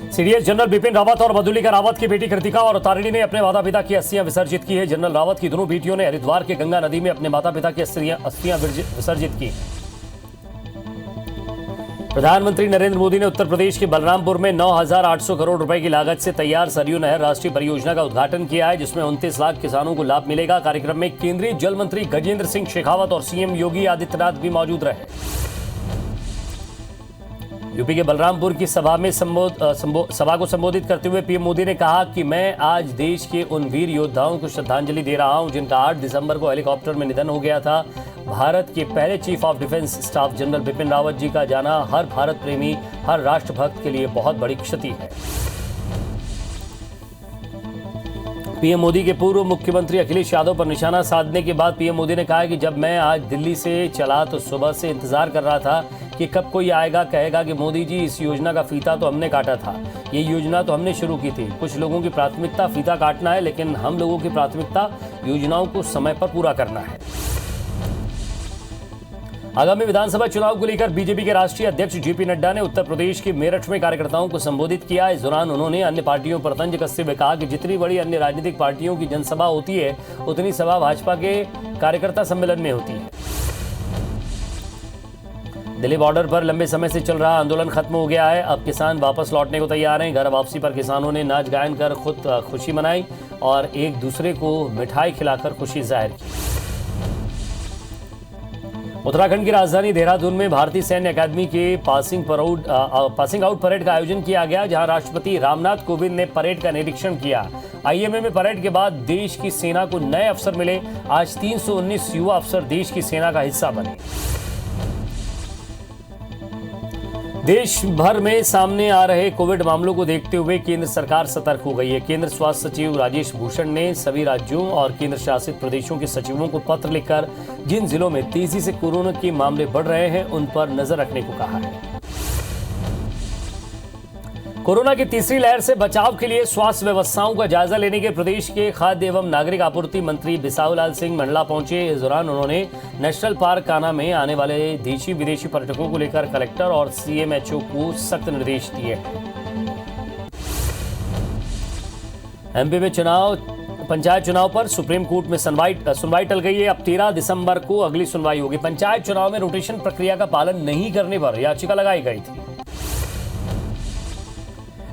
CDS general Bipin Rawat और मधुलिका रावत की बेटी कृतिका और तारिणी ने अपने माता पिता की अस्थियां विसर्जित की है। जनरल रावत की दोनों बेटियों ने हरिद्वार के गंगा नदी में अपने माता पिता की अस्थियां विसर्जित की। प्रधानमंत्री नरेंद्र मोदी ने उत्तर प्रदेश के बलरामपुर में 9,800 करोड़ रुपए की लागत से तैयार सरयू नहर राष्ट्रीय परियोजना का उद्घाटन किया है, जिसमें 29 लाख किसानों को लाभ मिलेगा। कार्यक्रम में केंद्रीय जल मंत्री गजेंद्र सिंह शेखावत और सीएम योगी आदित्यनाथ भी मौजूद रहे। यूपी के बलरामपुर की सभा को संबोधित करते हुए पीएम मोदी ने कहा कि मैं आज देश के उन वीर योद्धाओं को श्रद्धांजलि दे रहा हूं जिनका 8 दिसंबर को हेलीकॉप्टर में निधन हो गया था। भारत के पहले chief of defence staff general Bipin Rawat ji का जाना हर भारत प्रेमी, हर राष्ट्रभक्त के लिए बहुत बड़ी क्षति है। पीएम मोदी के पूर्व मुख्यमंत्री अखिलेश यादव पर निशाना साधने के बाद पीएम मोदी ने कहा कि जब मैं आज दिल्ली से चला तो सुबह से इंतजार कर रहा था कि कब कोई आएगा कहेगा कि मोदी जी इस योजना का फीता तो हमने काटा था, ये योजना तो हमने शुरू की थी। कुछ लोगों की प्राथमिकता फीता काटना है, लेकिन हम लोगों की प्राथमिकता योजनाओं को समय पर पूरा करना है। आगामी विधानसभा चुनाव को लेकर बीजेपी के राष्ट्रीय अध्यक्ष जेपी नड्डा ने उत्तर प्रदेश के मेरठ में कार्यकर्ताओं को संबोधित किया। इस दौरान उन्होंने अन्य पार्टियों पर तंज कसते हुए कहा कि जितनी बड़ी अन्य राजनीतिक पार्टियों की जनसभा होती है, उतनी सभा भाजपा के कार्यकर्ता सम्मेलन में होती है। दिल्ली बॉर्डर पर लंबे समय से चल रहा आंदोलन खत्म हो गया है। अब किसान वापस लौटने को तैयार हैं। घर वापसी पर किसानों ने नाच गायन कर खुद खुशी मनाई और एक दूसरे को मिठाई खिलाकर खुशी जाहिर की। उत्तराखंड की राजधानी देहरादून में भारतीय सैन्य अकादमी के पासिंग आउट परेड का आयोजन किया गया, जहां राष्ट्रपति रामनाथ कोविंद ने परेड का निरीक्षण किया। आईएमए में परेड के बाद देश की सेना को नए अफसर मिले। आज 319 युवा अफसर देश की सेना का हिस्सा बने। देश भर में सामने आ रहे कोविड मामलों को देखते हुए केंद्र सरकार सतर्क हो गई है। केंद्र स्वास्थ्य सचिव राजेश भूषण ने सभी राज्यों और केंद्र शासित प्रदेशों के सचिवों को पत्र लिखकर जिन जिलों में तेजी से कोरोना के मामले बढ़ रहे हैं, उन पर नजर रखने को कहा है। कोरोना की तीसरी लहर से बचाव के लिए स्वास्थ्य व्यवस्थाओं का जायजा लेने के प्रदेश के खाद्य एवं नागरिक आपूर्ति मंत्री बिसाहुलाल सिंह मंडला पहुंचे। इस दौरान उन्होंने नेशनल पार्क कान्हा में आने वाले देशी विदेशी पर्यटकों को लेकर कलेक्टर और सीएमएचओ को सख्त निर्देश दिए हैं। एमपी में पंचायत चुनाव पर सुप्रीम कोर्ट में सुनवाई टल गई है। अब 13 दिसंबर को अगली सुनवाई होगी। पंचायत चुनाव में रोटेशन प्रक्रिया का पालन नहीं करने पर याचिका लगाई गई थी।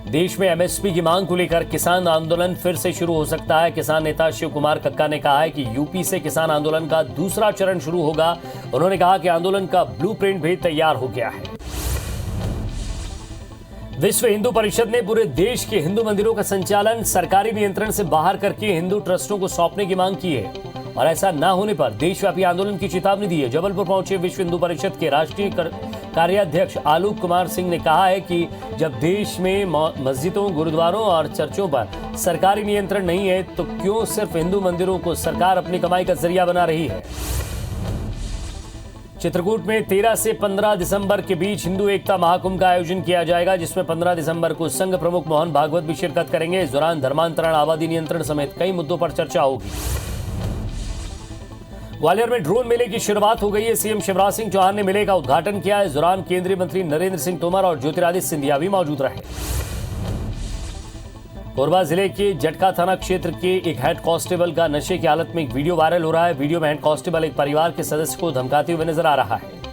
देश में एमएसपी की मांग को लेकर किसान आंदोलन फिर से शुरू हो सकता है। किसान नेता शिव कुमार कक्का ने कहा है कि यूपी से किसान आंदोलन का दूसरा चरण शुरू होगा। उन्होंने कहा कि आंदोलन का ब्लूप्रिंट भी तैयार हो गया है। विश्व हिंदू परिषद ने पूरे देश के हिंदू मंदिरों का संचालन सरकारी नियंत्रण से बाहर करके हिंदू ट्रस्टों को सौंपने की मांग की है और ऐसा न होने पर देशव्यापी आंदोलन की चेतावनी दी है। जबलपुर पहुंचे विश्व हिंदू परिषद के राष्ट्रीय कार्याध्यक्ष आलोक कुमार सिंह ने कहा है कि जब देश में मस्जिदों, गुरुद्वारों और चर्चों पर सरकारी नियंत्रण नहीं है, तो क्यों सिर्फ हिंदू मंदिरों को सरकार अपनी कमाई का जरिया बना रही है। चित्रकूट में 13 से 15 दिसंबर के बीच हिंदू एकता महाकुंभ का आयोजन किया जाएगा, जिसमें 15 दिसंबर को संघ प्रमुख मोहन भागवत भी शिरकत करेंगे। इस दौरान धर्मांतरण, आबादी नियंत्रण समेत कई मुद्दों पर चर्चा होगी। ग्वालियर में ड्रोन मेले की शुरुआत हो गई है। सीएम शिवराज सिंह चौहान ने मेले का उद्घाटन किया। इस दौरान केंद्रीय मंत्री नरेंद्र सिंह तोमर और ज्योतिरादित्य सिंधिया भी मौजूद रहे। कोरबा जिले के जटका थाना क्षेत्र के एक हेड कांस्टेबल का नशे की हालत में एक वीडियो वायरल हो रहा है। वीडियो में हेड कांस्टेबल एक परिवार के सदस्य को धमकाते हुए नजर आ रहा है।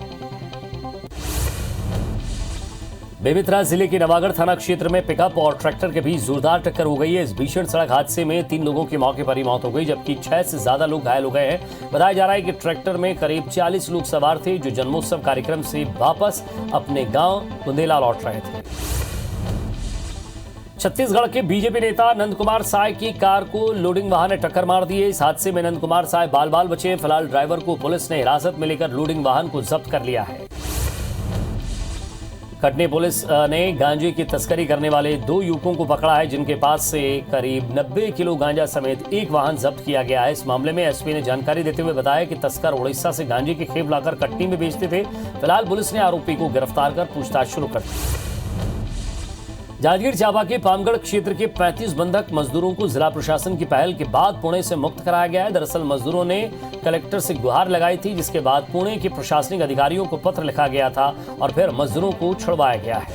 बेमेतरा जिले के नवागढ़ थाना क्षेत्र में पिकअप और ट्रैक्टर के बीच जोरदार टक्कर हो गई है। इस भीषण सड़क हादसे में 3 लोगों की मौके पर ही मौत हो गई, जबकि 6 से ज्यादा लोग घायल हो गए हैं। बताया जा रहा है कि ट्रैक्टर में करीब 40 लोग सवार थे, जो जन्मोत्सव कार्यक्रम से वापस अपने गांव बुंदेला लौट रहे थे। छत्तीसगढ़ के बीजेपी नेता नंद कुमार साय की कार को लोडिंग वाहन ने टक्कर मार दी है। इस हादसे में नंद कुमार साय बाल बाल बचे। फिलहाल ड्राइवर को पुलिस ने हिरासत में लेकर लोडिंग वाहन को जब्त कर लिया है। कटनी पुलिस ने गांजे की तस्करी करने वाले 2 युवकों को पकड़ा है, जिनके पास से करीब 90 किलो गांजा समेत एक वाहन जब्त किया गया है। इस मामले में एसपी ने जानकारी देते हुए बताया कि तस्कर उड़ीसा से गांजे की खेप लाकर कटनी में बेचते थे। फिलहाल पुलिस ने आरोपी को गिरफ्तार कर पूछताछ शुरू कर दी। जांजगीर चांपा के पामगढ़ क्षेत्र के 35 बंधक मजदूरों को जिला प्रशासन की पहल के बाद पुणे से मुक्त कराया गया है। दरअसल मजदूरों ने कलेक्टर से गुहार लगाई थी, जिसके बाद पुणे के प्रशासनिक अधिकारियों को पत्र लिखा गया था और फिर मजदूरों को छुड़वाया गया है।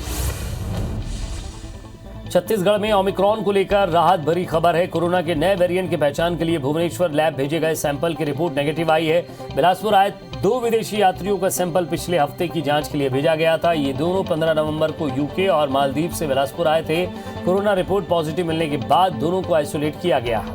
छत्तीसगढ़ में ओमिक्रॉन को लेकर राहत भरी खबर है। कोरोना के नए वेरिएंट की पहचान के लिए भुवनेश्वर लैब भेजे गए सैंपल की रिपोर्ट नेगेटिव आई है। बिलासपुर आए 2 विदेशी यात्रियों का सैंपल पिछले हफ्ते की जांच के लिए भेजा गया था। ये दोनों 15 नवंबर को यूके और मालदीव से बिलासपुर आए थे। कोरोना रिपोर्ट पॉजिटिव मिलने के बाद दोनों को आइसोलेट किया गया।